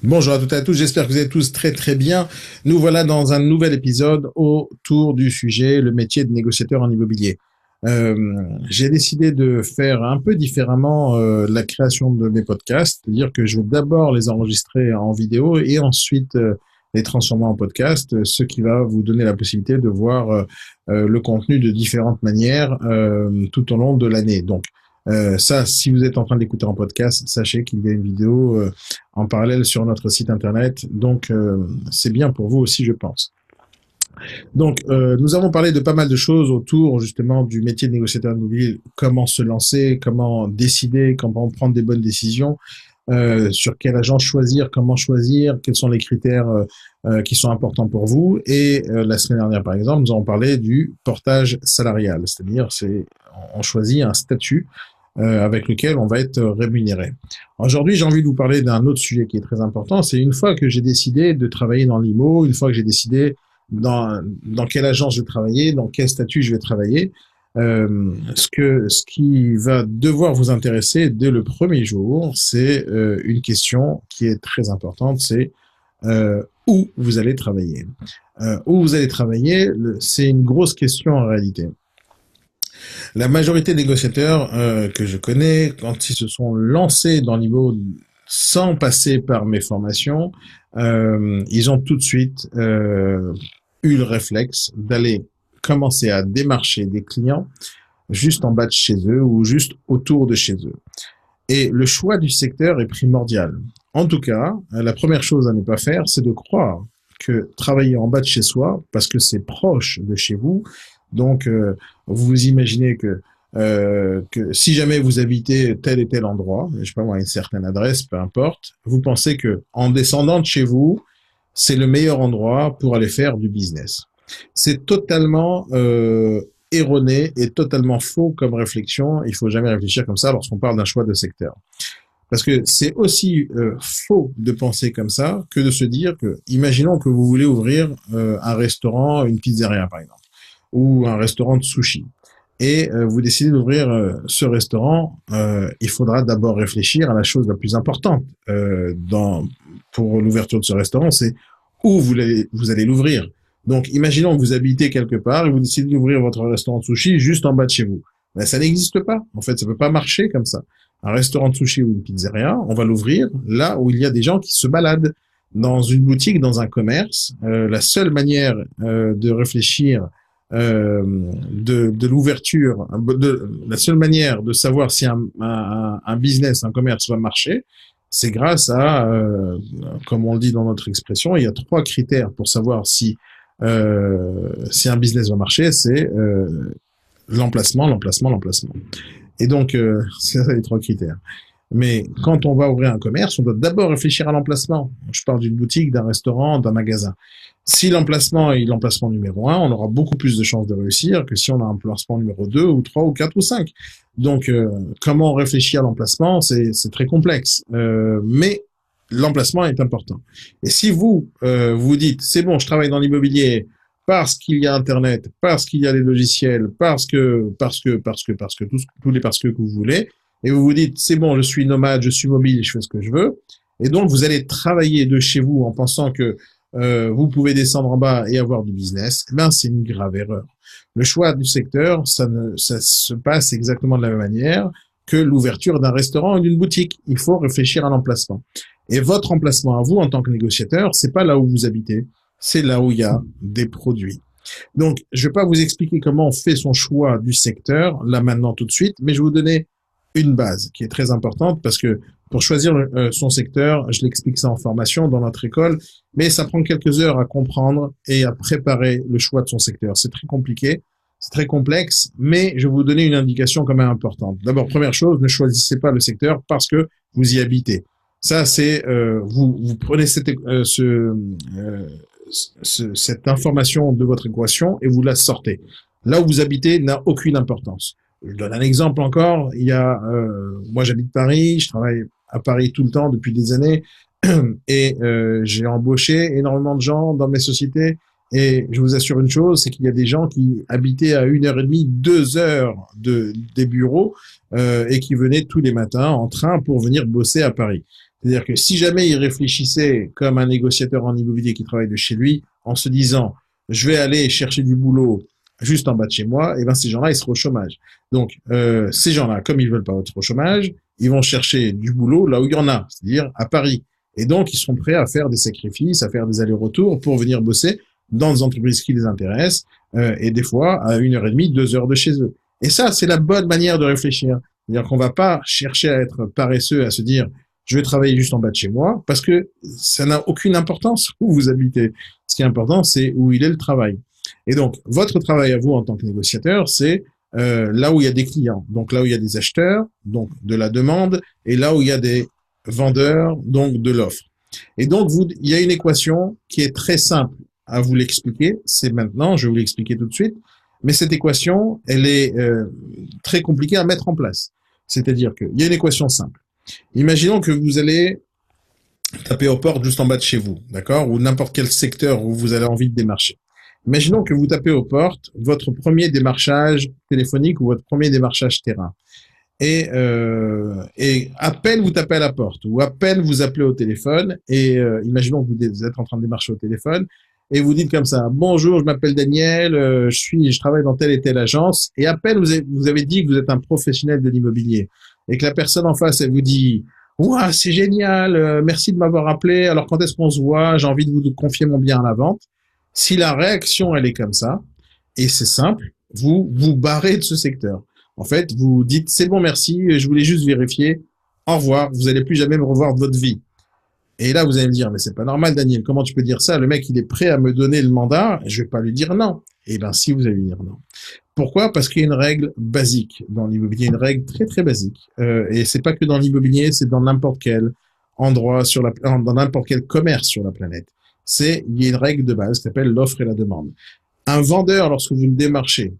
Bonjour à toutes et à tous, j'espère que vous êtes tous très très bien. Nous voilà dans un nouvel épisode autour du sujet, le métier de négociateur en immobilier. Euh, j'ai décidé de faire un peu différemment la création de mes podcasts, c'est-à-dire que je vais d'abord les enregistrer en vidéo et ensuite les transformer en podcast, ce qui va vous donner la possibilité de voir le contenu de différentes manières tout au long de l'année. Donc, ça, si vous êtes en train d'écouter en podcast, sachez qu'il y a une vidéo en parallèle sur notre site internet. Donc, c'est bien pour vous aussi, je pense. Donc, nous avons parlé de pas mal de choses autour justement du métier de négociateur immobilier, comment se lancer, comment décider, comment prendre des bonnes décisions, sur quel agent choisir, comment choisir, quels sont les critères qui sont importants pour vous. Et la semaine dernière, par exemple, nous avons parlé du portage salarial, c'est-à-dire on choisit un statut avec lequel on va être rémunéré. Aujourd'hui, j'ai envie de vous parler d'un autre sujet qui est très important. C'est une fois que j'ai décidé de travailler dans l'IMO, une fois que j'ai décidé dans quelle agence je vais travailler, dans quel statut je vais travailler, ce qui va devoir vous intéresser dès le premier jour, c'est une question qui est très importante, c'est où vous allez travailler. Où vous allez travailler, c'est une grosse question en réalité. La majorité des négociateurs que je connais, quand ils se sont lancés dans l'IMO sans passer par mes formations, ils ont tout de suite eu le réflexe d'aller commencer à démarcher des clients juste en bas de chez eux ou juste autour de chez eux. Et le choix du secteur est primordial. En tout cas, la première chose à ne pas faire, c'est de croire que travailler en bas de chez soi, parce que c'est proche de chez vous, donc vous imaginez que si jamais vous habitez tel et tel endroit, je sais pas moi, une certaine adresse, peu importe, vous pensez que en descendant de chez vous, c'est le meilleur endroit pour aller faire du business. C'est totalement erroné et totalement faux comme réflexion. Il faut jamais réfléchir comme ça lorsqu'on parle d'un choix de secteur. Parce que c'est aussi faux de penser comme ça que de se dire que, imaginons que vous voulez ouvrir un restaurant, une pizzeria par exemple, ou un restaurant de sushi. Et vous décidez d'ouvrir ce restaurant, il faudra d'abord réfléchir à la chose la plus importante pour l'ouverture de ce restaurant, c'est où vous allez l'ouvrir. Donc, imaginons que vous habitez quelque part et vous décidez d'ouvrir votre restaurant de sushi juste en bas de chez vous. Ben, ça n'existe pas. En fait, ça peut pas marcher comme ça. Un restaurant de sushi ou une pizzeria, on va l'ouvrir là où il y a des gens qui se baladent dans une boutique, dans un commerce. La seule manière de réfléchir de l'ouverture, la seule manière de savoir si un business, un commerce va marcher, c'est grâce à, comme on le dit dans notre expression, il y a trois critères pour savoir si un business va marcher, c'est l'emplacement, l'emplacement, l'emplacement. Et donc, c'est ça les trois critères. Mais quand on va ouvrir un commerce, on doit d'abord réfléchir à l'emplacement. Je parle d'une boutique, d'un restaurant, d'un magasin. Si l'emplacement est l'emplacement numéro un, on aura beaucoup plus de chances de réussir que si on a un emplacement numéro 2 ou 3 ou 4 ou 5. Donc, comment on réfléchit à l'emplacement, c'est très complexe. Mais l'emplacement est important. Et si vous dites, c'est bon, je travaille dans l'immobilier parce qu'il y a Internet, parce qu'il y a les logiciels, parce que tous les parce que vous voulez, et vous vous dites, c'est bon, je suis nomade, je suis mobile, je fais ce que je veux, et donc vous allez travailler de chez vous en pensant que vous pouvez descendre en bas et avoir du business, eh ben c'est une grave erreur. Le choix du secteur, ça se passe exactement de la même manière que l'ouverture d'un restaurant ou d'une boutique. Il faut réfléchir à l'emplacement. Et votre emplacement à vous, en tant que négociateur, c'est pas là où vous habitez, c'est là où il y a des produits. Donc, je vais pas vous expliquer comment on fait son choix du secteur, là maintenant tout de suite, mais je vais vous donner une base qui est très importante parce que pour choisir son secteur, je l'explique ça en formation dans notre école, mais ça prend quelques heures à comprendre et à préparer le choix de son secteur. C'est très compliqué, c'est très complexe, mais je vais vous donner une indication quand même importante. D'abord, première chose, ne choisissez pas le secteur parce que vous y habitez. Ça, c'est vous prenez cette information de votre équation et vous la sortez. Là où vous habitez n'a aucune importance. Je donne un exemple encore. Moi j'habite Paris, je travaille à Paris tout le temps depuis des années et j'ai embauché énormément de gens dans mes sociétés. Et je vous assure une chose, c'est qu'il y a des gens qui habitaient à 1h30, 2 heures des bureaux et qui venaient tous les matins en train pour venir bosser à Paris. C'est-à-dire que si jamais il réfléchissait comme un négociateur en immobilier qui travaille de chez lui, en se disant, je vais aller chercher du boulot juste en bas de chez moi, et ben ces gens-là, ils seront au chômage. Donc, ces gens-là, comme ils veulent pas être au chômage, ils vont chercher du boulot là où il y en a, c'est-à-dire à Paris. Et donc, ils seront prêts à faire des sacrifices, à faire des allers-retours pour venir bosser dans des entreprises qui les intéressent, et des fois à 1h30, 2 heures de chez eux. Et ça, c'est la bonne manière de réfléchir. C'est-à-dire qu'on va pas chercher à être paresseux, à se dire je vais travailler juste en bas de chez moi, parce que ça n'a aucune importance où vous habitez. Ce qui est important, c'est où il est le travail. Et donc, votre travail à vous en tant que négociateur, c'est là où il y a des clients, donc là où il y a des acheteurs, donc de la demande, et là où il y a des vendeurs, donc de l'offre. Et donc, il y a une équation qui est très simple à vous l'expliquer. C'est maintenant, je vais vous l'expliquer tout de suite. Mais cette équation, elle est très compliquée à mettre en place. C'est-à-dire qu'il y a une équation simple. Imaginons que vous allez taper aux portes juste en bas de chez vous, d'accord, ou n'importe quel secteur où vous avez envie de démarcher. Imaginons que vous tapez aux portes votre premier démarchage téléphonique ou votre premier démarchage terrain. Et à peine vous tapez à la porte ou à peine vous appelez au téléphone et imaginons que vous êtes en train de démarcher au téléphone et vous dites comme ça bonjour, je m'appelle Daniel, je travaille dans telle et telle agence, et à peine vous avez dit que vous êtes un professionnel de l'immobilier et que la personne en face elle vous dit ouah, c'est génial, merci de m'avoir appelé, alors quand est-ce qu'on se voit, j'ai envie de vous confier mon bien à la vente. Si la réaction elle est comme ça, et c'est simple, vous vous barrez de ce secteur. En fait, vous dites c'est bon, merci, je voulais juste vérifier. Au revoir, vous allez plus jamais me revoir de votre vie. Et là, vous allez me dire mais c'est pas normal, Daniel. Comment tu peux dire ça? Le mec, il est prêt à me donner le mandat. Je vais pas lui dire non. Eh ben, si vous allez lui dire non. Pourquoi? Parce qu'il y a une règle basique dans l'immobilier, une règle très très basique. Et c'est pas que dans l'immobilier, c'est dans n'importe quel endroit dans n'importe quel commerce sur la planète. Il y a une règle de base qui s'appelle l'offre et la demande. Un vendeur, lorsque vous le démarchez,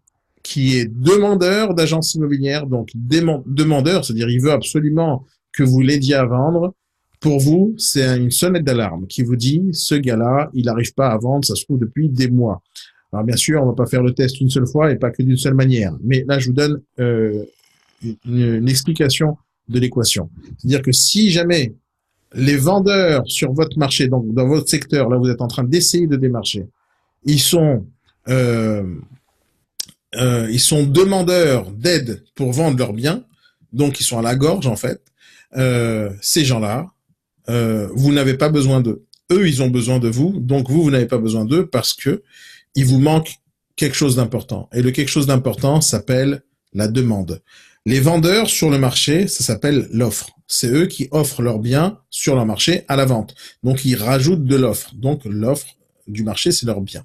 qui est demandeur d'agence immobilière, donc demandeur, c'est-à-dire il veut absolument que vous l'aidiez à vendre, pour vous, c'est une sonnette d'alarme qui vous dit, ce gars-là, il n'arrive pas à vendre, ça se trouve depuis des mois. Alors bien sûr, on ne va pas faire le test une seule fois et pas que d'une seule manière, mais là, je vous donne une explication de l'équation. C'est-à-dire que si jamais les vendeurs sur votre marché, donc dans votre secteur, là, vous êtes en train d'essayer de démarcher, ils sont demandeurs d'aide pour vendre leurs biens, donc ils sont à la gorge en fait. Ces gens-là, vous n'avez pas besoin d'eux. Eux, ils ont besoin de vous, donc vous n'avez pas besoin d'eux parce que il vous manque quelque chose d'important. Et le quelque chose d'important s'appelle la demande. Les vendeurs sur le marché, ça s'appelle l'offre. C'est eux qui offrent leurs biens sur leur marché à la vente. Donc ils rajoutent de l'offre. Donc l'offre du marché, c'est leur bien.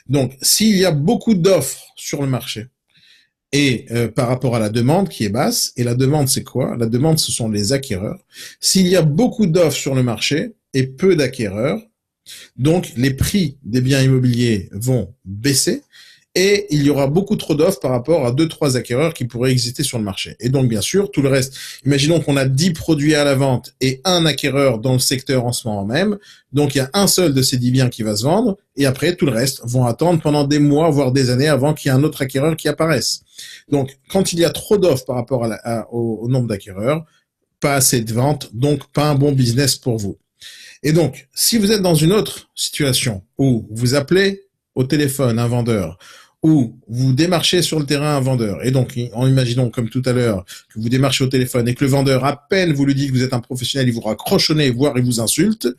Donc, s'il y a beaucoup d'offres sur le marché et par rapport à la demande qui est basse, et la demande c'est quoi? La demande ce sont les acquéreurs. S'il y a beaucoup d'offres sur le marché et peu d'acquéreurs, donc les prix des biens immobiliers vont baisser et il y aura beaucoup trop d'offres par rapport à 2-3 acquéreurs qui pourraient exister sur le marché. Et donc, bien sûr, tout le reste, imaginons qu'on a 10 produits à la vente et un acquéreur dans le secteur en ce moment même. Donc, il y a un seul de ces 10 biens qui va se vendre et après, tout le reste vont attendre pendant des mois, voire des années avant qu'il y ait un autre acquéreur qui apparaisse. Donc, quand il y a trop d'offres par rapport au nombre d'acquéreurs, pas assez de ventes, donc pas un bon business pour vous. Et donc, si vous êtes dans une autre situation où vous appelez au téléphone un vendeur, où vous démarchez sur le terrain un vendeur, et donc en imaginant comme tout à l'heure que vous démarchez au téléphone et que le vendeur, à peine vous lui dites que vous êtes un professionnel, il vous raccroche au nez, voire il vous insulte,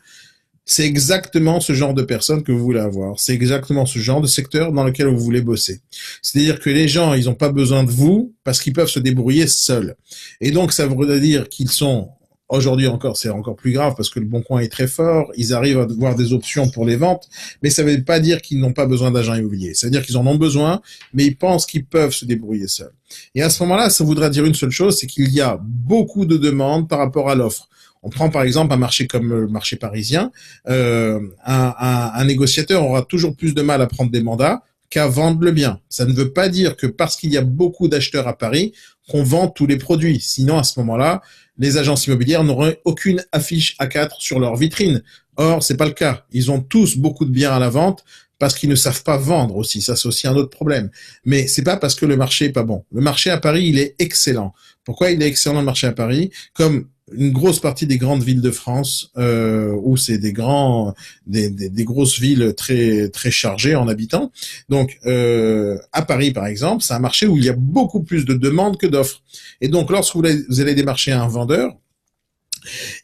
c'est exactement ce genre de personne que vous voulez avoir. C'est exactement ce genre de secteur dans lequel vous voulez bosser. C'est-à-dire que les gens, ils n'ont pas besoin de vous parce qu'ils peuvent se débrouiller seuls. Et donc, ça veut dire qu'ils sont... Aujourd'hui encore, c'est encore plus grave parce que le Bon Coin est très fort, ils arrivent à avoir des options pour les ventes, mais ça ne veut pas dire qu'ils n'ont pas besoin d'agents immobiliers. Ça veut dire qu'ils en ont besoin, mais ils pensent qu'ils peuvent se débrouiller seuls. Et à ce moment-là, ça voudra dire une seule chose, c'est qu'il y a beaucoup de demandes par rapport à l'offre. On prend par exemple un marché comme le marché parisien, un négociateur aura toujours plus de mal à prendre des mandats qu'à vendre le bien. Ça ne veut pas dire que parce qu'il y a beaucoup d'acheteurs à Paris, qu'on vend tous les produits. Sinon, à ce moment-là, les agences immobilières n'auraient aucune affiche A4 sur leur vitrine. Or, c'est pas le cas. Ils ont tous beaucoup de biens à la vente parce qu'ils ne savent pas vendre aussi. Ça, c'est aussi un autre problème. Mais c'est pas parce que le marché est pas bon. Le marché à Paris, il est excellent. Pourquoi il est excellent, le marché à Paris? Comme une grosse partie des grandes villes de France, où c'est des grosses villes très très chargées en habitants. Donc à Paris par exemple, c'est un marché où il y a beaucoup plus de demandes que d'offres. Et donc lorsque vous allez démarcher un vendeur,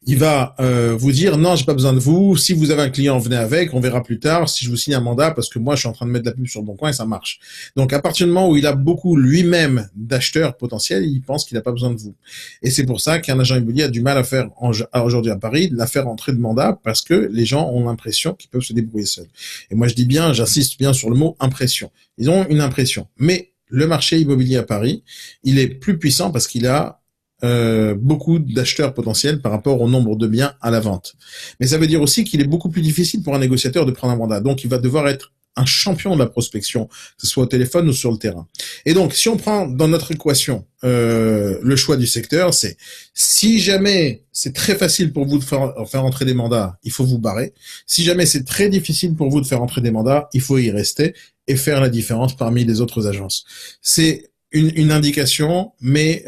il va vous dire non, j'ai pas besoin de vous. Si vous avez un client, venez avec. On verra plus tard si je vous signe un mandat parce que moi je suis en train de mettre de la pub sur le bon coin et ça marche. Donc à partir du moment où il a beaucoup lui-même d'acheteurs potentiels, il pense qu'il n'a pas besoin de vous. Et c'est pour ça qu'un agent immobilier a du mal à faire aujourd'hui à Paris, à faire entrer de mandat parce que les gens ont l'impression qu'ils peuvent se débrouiller seuls. Et moi je dis bien, j'insiste bien sur le mot impression. Ils ont une impression, mais le marché immobilier à Paris, il est plus puissant parce qu'il a beaucoup d'acheteurs potentiels par rapport au nombre de biens à la vente. Mais ça veut dire aussi qu'il est beaucoup plus difficile pour un négociateur de prendre un mandat. Donc, il va devoir être un champion de la prospection, que ce soit au téléphone ou sur le terrain. Et donc, si on prend dans notre équation le choix du secteur, c'est si jamais c'est très facile pour vous de faire entrer des mandats, il faut vous barrer. Si jamais c'est très difficile pour vous de faire entrer des mandats, il faut y rester et faire la différence parmi les autres agences. C'est une indication, mais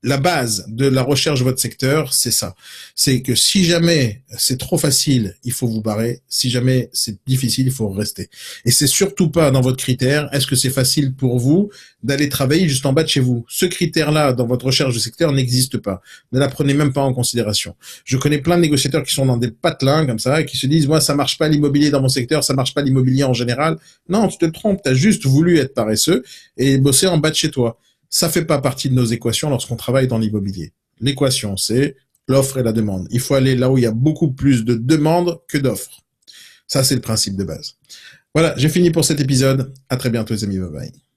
la base de la recherche de votre secteur, c'est ça. C'est que si jamais c'est trop facile, il faut vous barrer. Si jamais c'est difficile, il faut rester. Et c'est surtout pas dans votre critère, est-ce que c'est facile pour vous d'aller travailler juste en bas de chez vous? Ce critère-là, dans votre recherche de secteur, n'existe pas. Ne la prenez même pas en considération. Je connais plein de négociateurs qui sont dans des patelins comme ça, et qui se disent, moi, ça marche pas l'immobilier dans mon secteur, ça marche pas l'immobilier en général. Non, tu te trompes. T'as juste voulu être paresseux et bosser en bas de chez toi. Ça fait pas partie de nos équations lorsqu'on travaille dans l'immobilier. L'équation, c'est l'offre et la demande. Il faut aller là où il y a beaucoup plus de demandes que d'offres. Ça, c'est le principe de base. Voilà, j'ai fini pour cet épisode. À très bientôt, les amis. Bye bye.